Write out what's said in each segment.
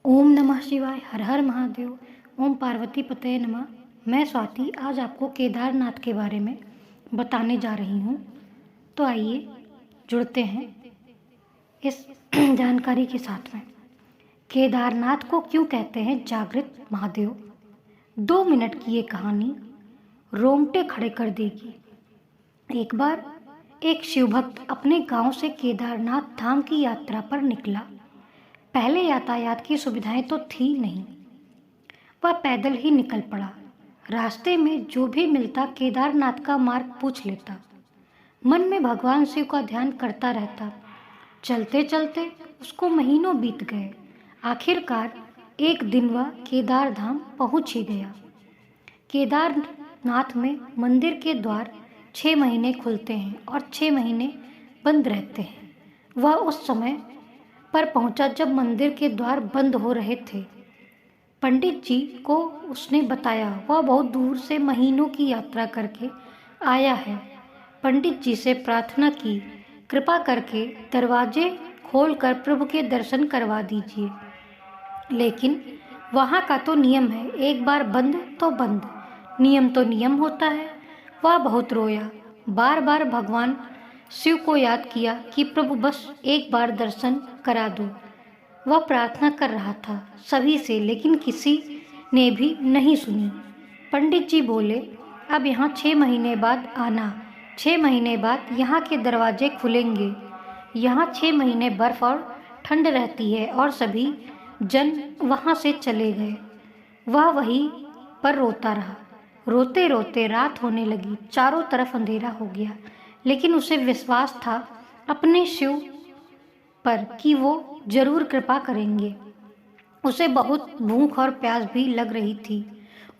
ओम नमः शिवाय। हर हर महादेव। ओम पार्वती पतये नमः। मैं स्वाति आज आपको केदारनाथ के बारे में बताने जा रही हूँ। तो आइए जुड़ते हैं इस जानकारी के साथ में। केदारनाथ को क्यों कहते हैं जागृत महादेव? 2 मिनट की ये कहानी रोंगटे खड़े कर देगी। एक बार एक शिवभक्त अपने गांव से केदारनाथ धाम की यात्रा पर निकला। पहले यातायात की सुविधाएं तो थी नहीं। वह पैदल ही निकल पड़ा। रास्ते में जो भी मिलता केदारनाथ का मार्ग पूछ लेता। मन में भगवान शिव का ध्यान करता रहता। चलते चलते उसको महीनों बीत गए। आखिरकार एक दिन वह केदार धाम पहुंच ही गया। केदारनाथ में मंदिर के द्वार 6 महीने खुलते हैं और 6 महीने बंद रहते हैं। वह उस समय पर पहुंचा जब मंदिर के द्वार बंद हो रहे थे। पंडित जी को उसने बताया वह बहुत दूर से महीनों की यात्रा करके आया है। पंडित जी से प्रार्थना की, कृपा करके दरवाजे खोलकर प्रभु के दर्शन करवा दीजिए। लेकिन वहाँ का तो नियम है, एक बार बंद तो बंद, नियम तो नियम होता है। वह बहुत रोया, बार बार भगवान शिव को याद किया कि प्रभु बस एक बार दर्शन करा दो। वह प्रार्थना कर रहा था सभी से, लेकिन किसी ने भी नहीं सुनी। पंडित जी बोले, अब यहाँ 6 महीने बाद आना। 6 महीने बाद यहाँ के दरवाजे खुलेंगे। यहाँ 6 महीने बर्फ और ठंड रहती है और सभी जन वहाँ से चले गए। वह वहीं पर रोता रहा। रोते रोते रात होने लगी। चारों तरफ अंधेरा हो गया, लेकिन उसे विश्वास था अपने शिव पर कि वो जरूर कृपा करेंगे। उसे बहुत भूख और प्यास भी लग रही थी।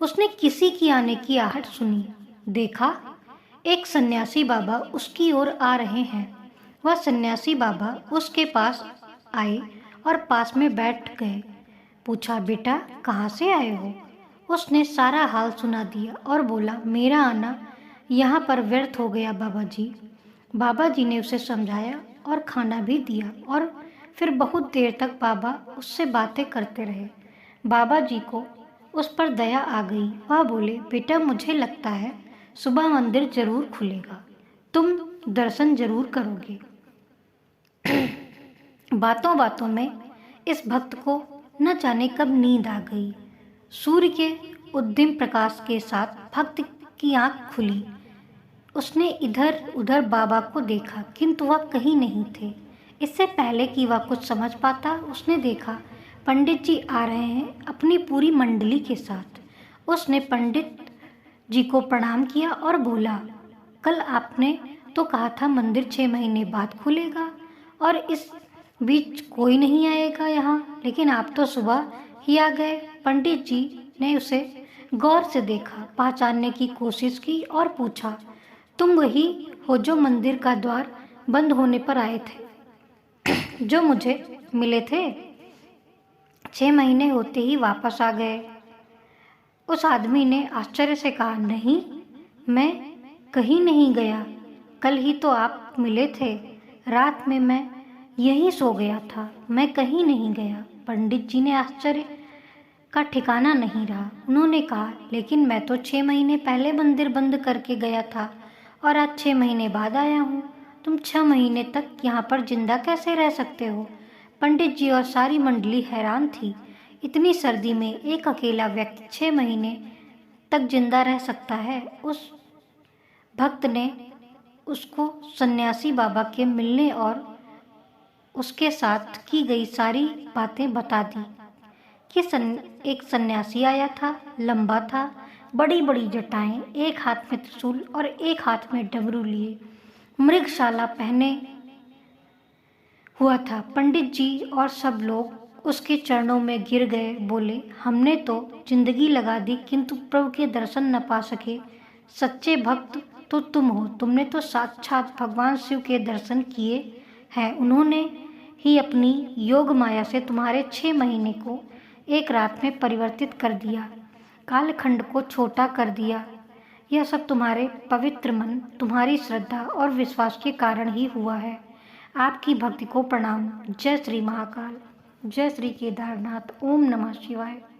उसने किसी की आने की आहट सुनी। देखा एक सन्यासी बाबा उसकी ओर आ रहे हैं। वह सन्यासी बाबा उसके पास आए और पास में बैठ गए। पूछा, बेटा कहाँ से आए हो? उसने सारा हाल सुना दिया और बोला, मेरा आना यहाँ पर व्यर्थ हो गया बाबा जी। बाबा जी ने उसे समझाया और खाना भी दिया और फिर बहुत देर तक बाबा उससे बातें करते रहे। बाबा जी को उस पर दया आ गई। वह बोले, बेटा मुझे लगता है सुबह मंदिर जरूर खुलेगा, तुम दर्शन जरूर करोगे। बातों बातों में इस भक्त को न जाने कब नींद आ गई। सूर्य के उद्दीम प्रकाश के साथ भक्त की आंख खुली। उसने इधर उधर बाबा को देखा, किंतु वह कहीं नहीं थे। इससे पहले कि वह कुछ समझ पाता, उसने देखा पंडित जी आ रहे हैं अपनी पूरी मंडली के साथ। उसने पंडित जी को प्रणाम किया और बोला, कल आपने तो कहा था मंदिर 6 महीने बाद खुलेगा और इस बीच कोई नहीं आएगा यहाँ, लेकिन आप तो सुबह ही आ गए। पंडित जी ने उसे गौर से देखा, पहचानने की कोशिश की और पूछा, तुम वही हो जो मंदिर का द्वार बंद होने पर आए थे, जो मुझे मिले थे? 6 महीने होते ही वापस आ गए। उस आदमी ने आश्चर्य से कहा, नहीं, मैं कहीं नहीं गया। कल ही तो आप मिले थे। रात में मैं यहीं सो गया था, मैं कहीं नहीं गया। पंडित जी ने आश्चर्य का ठिकाना नहीं रहा। उन्होंने कहा, लेकिन मैं तो 6 महीने पहले मंदिर बंद करके गया था और आज 6 महीने बाद आया हूँ। तुम 6 महीने तक यहाँ पर जिंदा कैसे रह सकते हो? पंडित जी और सारी मंडली हैरान थी। इतनी सर्दी में एक अकेला व्यक्ति 6 महीने तक जिंदा रह सकता है? उस भक्त ने उसको सन्यासी बाबा के मिलने और उसके साथ की गई सारी बातें बता दी कि एक सन्यासी आया था, लंबा था, बड़ी बड़ी जटाएं, एक हाथ में त्रिशूल और एक हाथ में डमरू लिए, मृगशाला पहने हुआ था। पंडित जी और सब लोग उसके चरणों में गिर गए। बोले, हमने तो जिंदगी लगा दी किंतु प्रभु के दर्शन न पा सके। सच्चे भक्त तो तुम हो। तुमने तो साक्षात भगवान शिव के दर्शन किए हैं। उन्होंने ही अपनी योग माया से तुम्हारे 6 महीने को एक रात में परिवर्तित कर दिया, कालखंड को छोटा कर दिया। यह सब तुम्हारे पवित्र मन, तुम्हारी श्रद्धा और विश्वास के कारण ही हुआ है। आपकी भक्ति को प्रणाम। जय श्री महाकाल। जय श्री केदारनाथ। ओम नमः शिवाय।